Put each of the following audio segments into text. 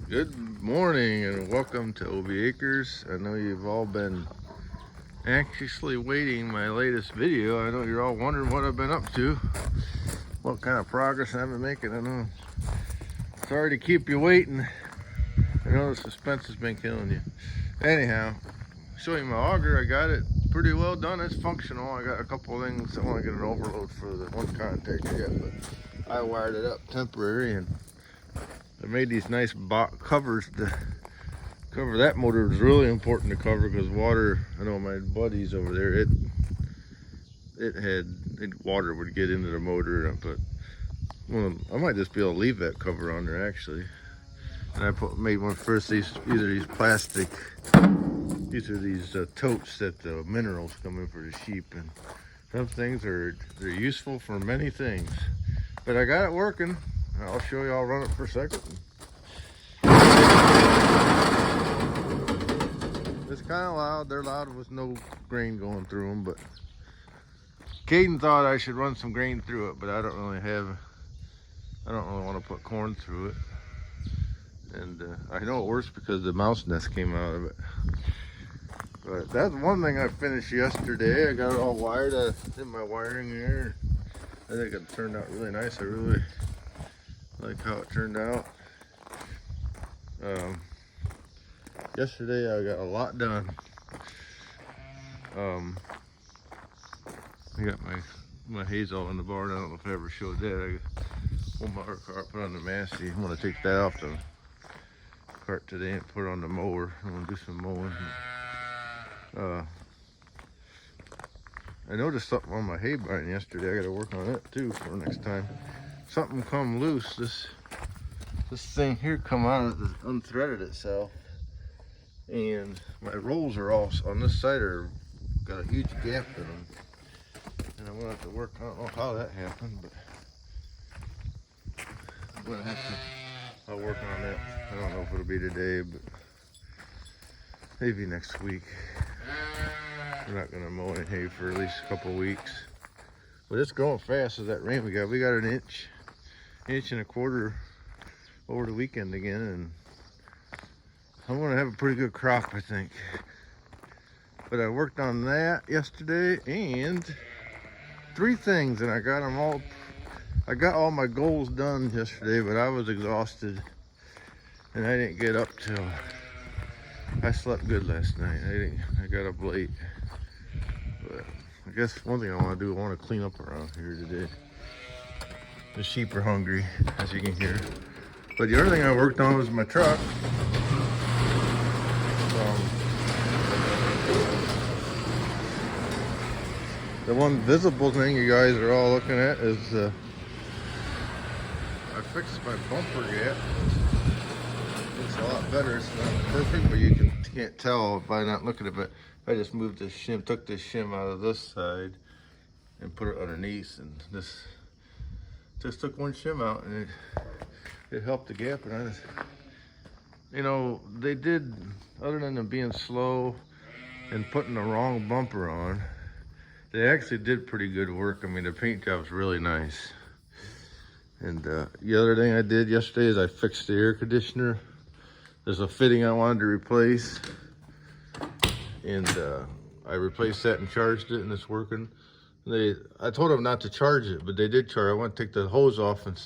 Good morning and welcome to OB Acres. I know you've all been anxiously waiting my latest video. I know you're all wondering what I've been up to, what kind of progress I've been making. I know. Sorry to keep you waiting. I know the suspense has been killing you. Anyhow, show you my auger. I got it pretty well done. It's functional. I got a couple of things. I want to get an overload for the one contactor yet, but I wired it up temporary and I made these nice covers to cover that motor. Is really important to cover because water, I know my buddies over there, water would get into the motor, but I might just be able to leave that cover on there actually. And I made one first, these plastic, these are these totes that the minerals come in for the sheep, and some things they're useful for many things. But I got it working. I'll show you. I'll run it for a second. It's kind of loud. They're loud with no grain going through them, but Caden thought I should run some grain through it, but I don't really want to put corn through it. And I know it works because the mouse nest came out of it. But that's one thing I finished yesterday. I got it all wired. I did my wiring there. I think it turned out really nice. I really like how it turned out. Yesterday I got a lot done. I got my hazel in the barn. I don't know if I ever showed that. I pulled my cart, put on the Massey. I'm gonna take that off the cart today and put it on the mower. I'm gonna do some mowing. I noticed something on my hay barn yesterday. I gotta work on it too for next time. Something come loose. This thing here come out of it, unthreaded itself, and my rolls are all on this side got a huge gap in them, and I'm gonna have to work. I don't know how that happened, but I'm gonna have to. I'll work on that. I don't know if it'll be today, but maybe next week. We're not gonna mow any hay for at least a couple of weeks, but it's growing fast as that rain we got. We got an inch and a quarter over the weekend again, and I'm gonna have a pretty good crop, I think. But I worked on that yesterday and 3 things, and I got them all. I got all my goals done yesterday, but I was exhausted and I didn't get up till. I slept good last night. I got up late. But I guess one thing I want to do, I want to clean up around here today. The sheep are hungry, as you can hear. But the other thing I worked on was my truck. The one visible thing you guys are all looking at is I fixed my bumper gap. It's a lot better. It's not perfect, but you can't tell by not looking at it. But I just moved this shim, took this shim out of this side and put it underneath, and this just took one shim out, and it helped the gap. And I just, they did, other than them being slow and putting the wrong bumper on, they actually did pretty good work. I mean, the paint job's really nice. And the other thing I did yesterday is I fixed the air conditioner. There's a fitting I wanted to replace, and I replaced that and charged it, and it's working. I told them not to charge it, but they did charge. I went to take the hose off, and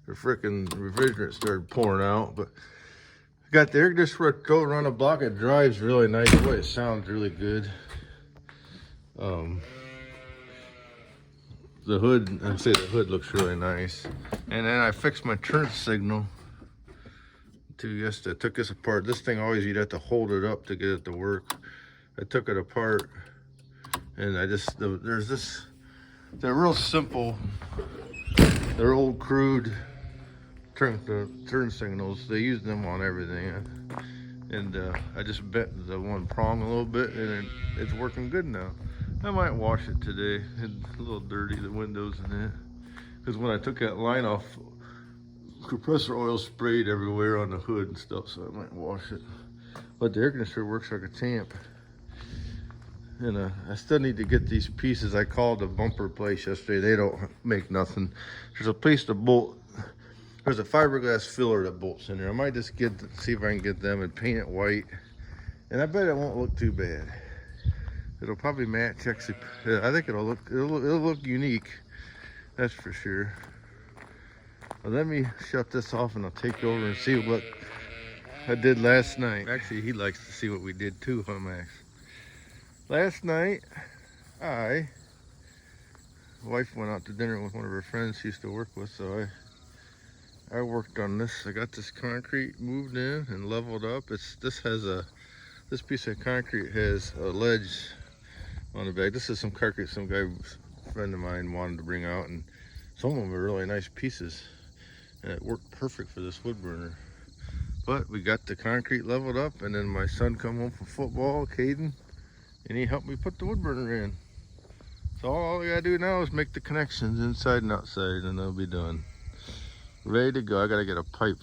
the freaking refrigerant started pouring out. But I got the air conditioner go around the block. It drives really nice. The way it sounds really good. The hood, I'd say the hood looks really nice. And then I fixed my turn signal. I took this apart. This thing always, you'd have to hold it up to get it to work. I took it apart, and they're real simple. They're old crude turn signals. They use them on everything. And I just bent the one prong a little bit, and it's working good now. I might wash it today. It's a little dirty, the windows in it. Because when I took that line off, compressor oil sprayed everywhere on the hood and stuff, so I might wash it. But the air conditioner works like a champ. And I still need to get these pieces. I called the bumper place yesterday. They don't make nothing. There's a place to bolt. there's a fiberglass filler that bolts in there. I might just see if I can get them and paint it white. And I bet it won't look too bad. It'll probably match actually. I think it'll look unique. That's for sure. Well, let me shut this off and I'll take you over and see what I did last night. Actually, he likes to see what we did too, huh, Max? Last night, wife went out to dinner with one of her friends she used to work with, so I worked on this. I got this concrete moved in and leveled up. This piece of concrete has a ledge on the back. This is some concrete some friend of mine wanted to bring out, and some of them are really nice pieces. And it worked perfect for this wood burner. But we got the concrete leveled up, and then my son come home from football, Caden, and he helped me put the wood burner in. So all we gotta do now is make the connections inside and outside, and they'll be done. Ready to go. I gotta get a pipe.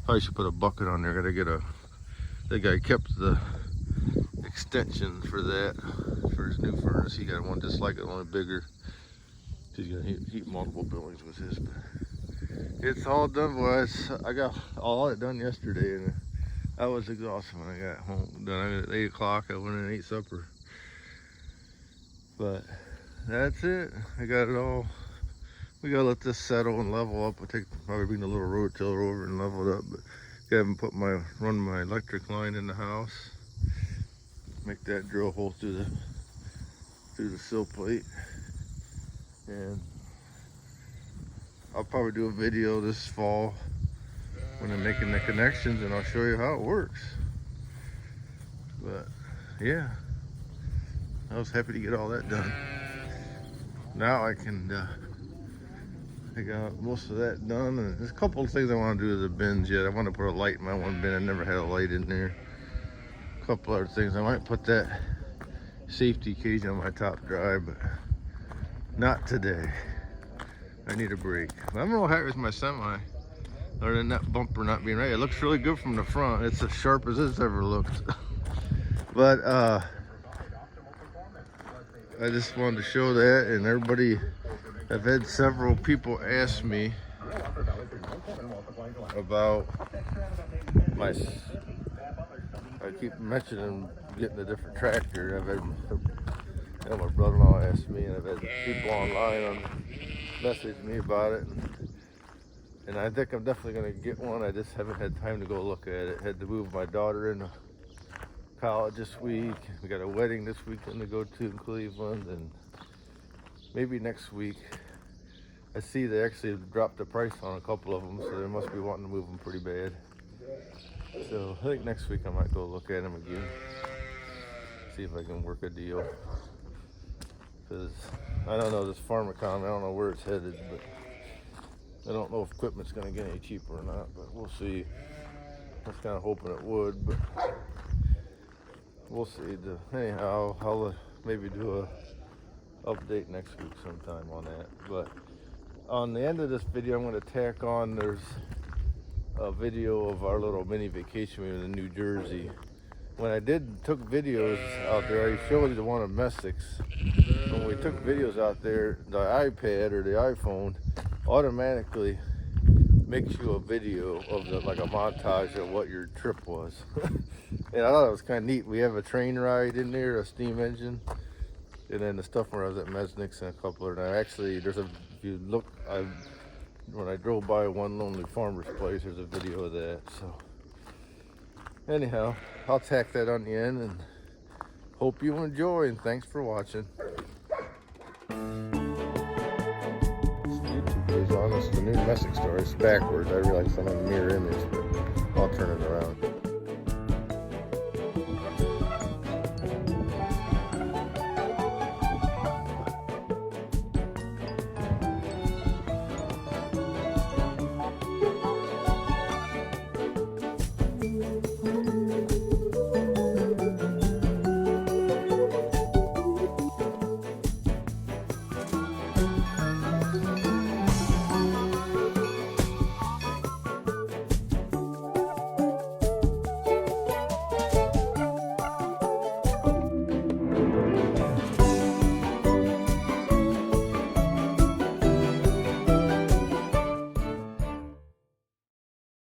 Probably should put a bucket on there. The guy kept the extension for that, for his new furnace. He got one just like it, only bigger. He's gonna heat multiple buildings with his. But it's all done, boys. I got all it done yesterday, and I was exhausted when I got home. Done at 8 o'clock. I went in and ate supper. But that's it. I got it all. We gotta let this settle and level up. I'll probably bring the little rototiller over and level it up. But haven't run my electric line in the house. Make that drill hole through the sill plate. And I'll probably do a video this fall when I'm making the connections, and I'll show you how it works. But yeah, I was happy to get all that done. Now I got most of that done, and there's a couple of things I want to do to the bins yet. I want to put a light in my one bin. I never had a light in there. A couple other things. I might put that safety cage on my top drive, but not today. I need a break. I'm real happy with my semi, other than that bumper not being right. It looks really good from the front. It's as sharp as it's ever looked. But I just wanted to show that, and everybody, I've had several people ask me about I keep mentioning getting a different tractor. I've had, my brother-in-law asked me, and I've had people online message me about it. And I think I'm definitely gonna get one. I just haven't had time to go look at it. Had to move my daughter into college this week. We got a wedding this weekend to go to in Cleveland, and maybe next week. I see they actually dropped the price on a couple of them, so they must be wanting to move them pretty bad. So I think next week I might go look at them again, see if I can work a deal. Because I don't know, this farm economy, I don't know where it's headed, but I don't know if equipment's going to get any cheaper or not, but we'll see. I was kind of hoping it would, but we'll see. Anyhow, I'll maybe do a update next week sometime on that. But on the end of this video, I'm going to tack on, there's a video of our little mini vacation we were in New Jersey. When I took videos out there, I showed you the one of Messick's. When we took videos out there, the iPad or the iPhone automatically makes you a video of like a montage of what your trip was. And I thought it was kind of neat. We have a train ride in there, a steam engine, and then the stuff where I was at Mesnick's and a couple of them. Actually, if you look, when I drove by One Lonely Farmer's place, there's a video of that. So anyhow, I'll tack that on the end, and hope you enjoy, and thanks for watching. YouTube goes on. It's the new Messick story. It's backwards. I realize I'm on a mirror image, but I'll turn it around.